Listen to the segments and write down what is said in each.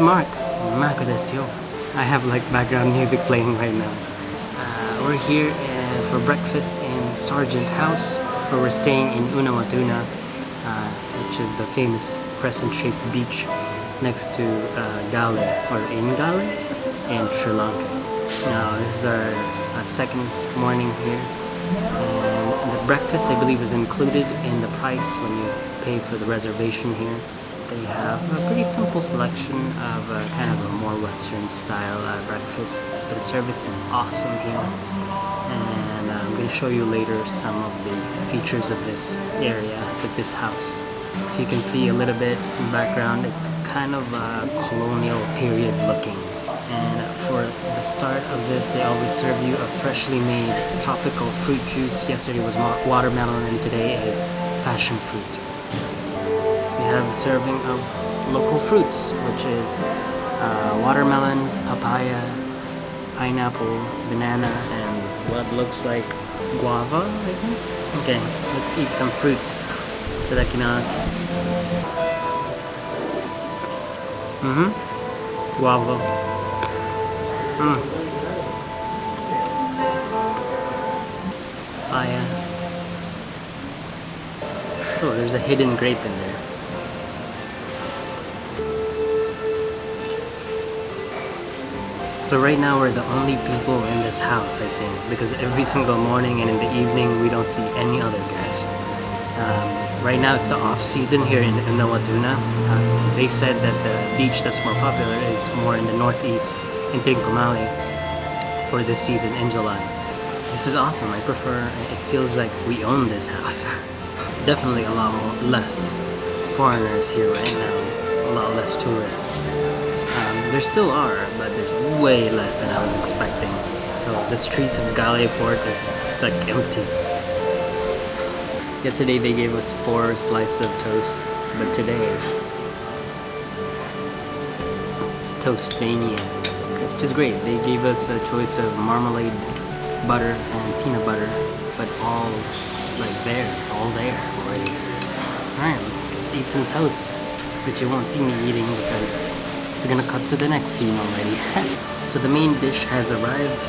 Mark. Maakudesuyo. I have like background music playing right now. We're here for breakfast in Sergeant House, where we're staying in Unawatuna, which is the famous crescent-shaped beach next to Galle, or in Galle, in Sri Lanka. Now, this is our second morning here, and the breakfast, I believe, is included in the price when you pay for the reservation here. They have a pretty simple selection of kind of a more Western style breakfast, but the service is awesome here, and I'm going to show you later some of the features of this area with this house. So you can see a little bit in the background, it's kind of colonial period looking. And for the start of this, they always serve you a freshly made tropical fruit juice. Yesterday was watermelon and today is passion fruit. We have a serving of local fruits, which is watermelon, papaya, pineapple, banana, and what looks like guava, I think? Okay, let's eat some fruits. Guava. Papaya. Oh, there's a hidden grape in there. So right now we're the only people in this house, I think, because every single morning and in the evening we don't see any other guests. Right now it's the off season here in Unawatuna. They said that the beach that's more popular is more in the northeast, in Trincomalee, for this season in July. This is awesome. I prefer, it feels like we own this house. Definitely a lot less foreigners here right now, a lot less tourists. There still are, but there's way less than I was expecting. So the streets of Galle Fort is like empty. Yesterday they gave us 4 slices of toast, but today it's Toast Mania, which is great. They gave us a choice of marmalade, butter, and peanut butter, but all like there. It's all there already. Alright, let's eat some toast, but you won't see me eating because it's gonna cut to the next scene already. So the main dish has arrived,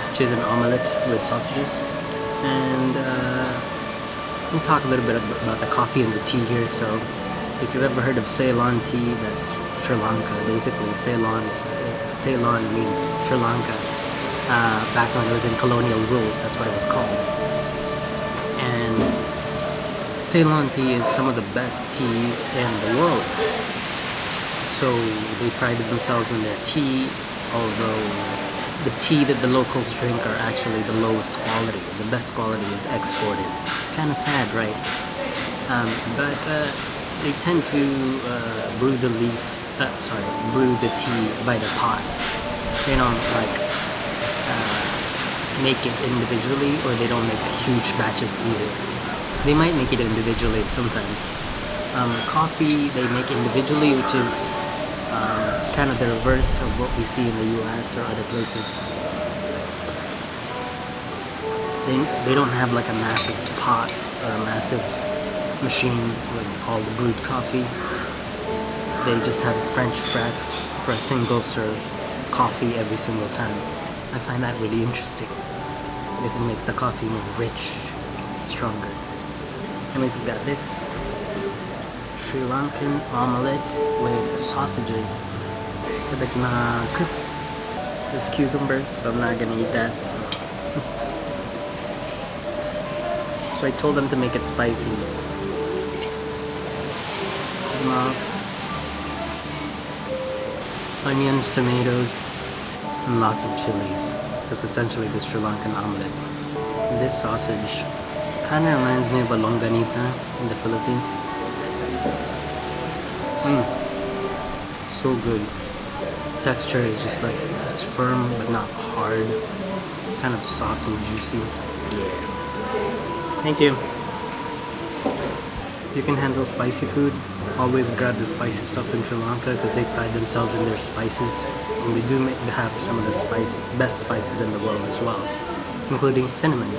which is an omelette with sausages, and we'll talk a little bit about the coffee and the tea here. So if you've ever heard of Ceylon tea, that's Sri Lanka basically. Ceylon means Sri Lanka. Back when it was in colonial rule, that's what it was called. And Ceylon tea is some of the best teas in the world. So they prided themselves on their tea, although the tea that the locals drink are actually the lowest quality. The best quality is exported. Kind of sad, right? But they tend to brew the tea by the pot. They don't like make it individually, or they don't make huge batches either. They might make it individually sometimes. Coffee they make individually, which is kind of the reverse of what we see in the US or other places. They don't have like a massive pot or a massive machine with all the brewed coffee. They just have a French press for a single serve coffee every single time. I find that really interesting because it makes the coffee more rich, stronger. Anyways, we got this Sri Lankan omelette with sausages. There's cucumbers, so I'm not gonna eat that. So I told them to make it spicy. Onions, tomatoes, and lots of chilies. That's essentially the Sri Lankan omelette. This sausage kind of reminds me of a longanisa in the Philippines. So good. Texture is just like, it's firm but not hard. Kind of soft and juicy. Yeah. Thank you. If you can handle spicy food, always grab the spicy stuff in Sri Lanka because they pride themselves in their spices. And they do have some of the best spices in the world as well, including cinnamon.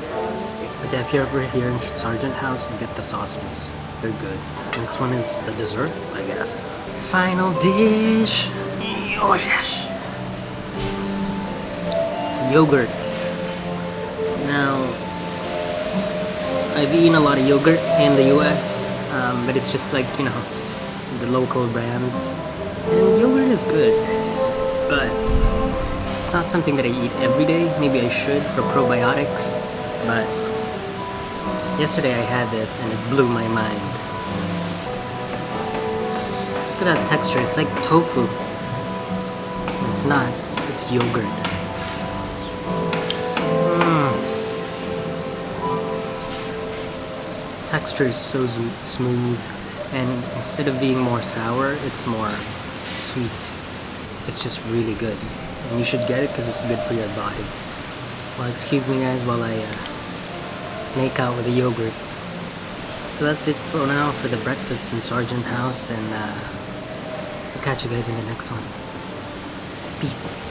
But yeah, if you're ever here in Sergeant House, get the sausages. They're good. Next one is the dessert, I guess. Final dish. Oh yes! Yogurt. Now, I've eaten a lot of yogurt in the US, but it's just like, you know, the local brands. And yogurt is good, but it's not something that I eat every day. Maybe I should for probiotics, but yesterday I had this and it blew my mind. Look at that texture, it's like tofu. It's not, it's yogurt. Texture is so smooth, and instead of being more sour, it's more sweet. It's just really good, and you should get it because it's good for your body. Well, excuse me guys while I make out with the yogurt. So that's it for now for the breakfast in Sargent House, and I'll catch you guys in the next one. Peace.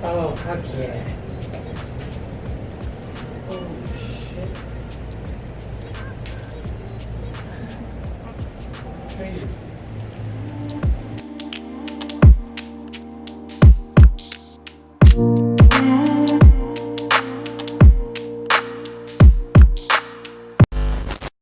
Oh, fuck yeah.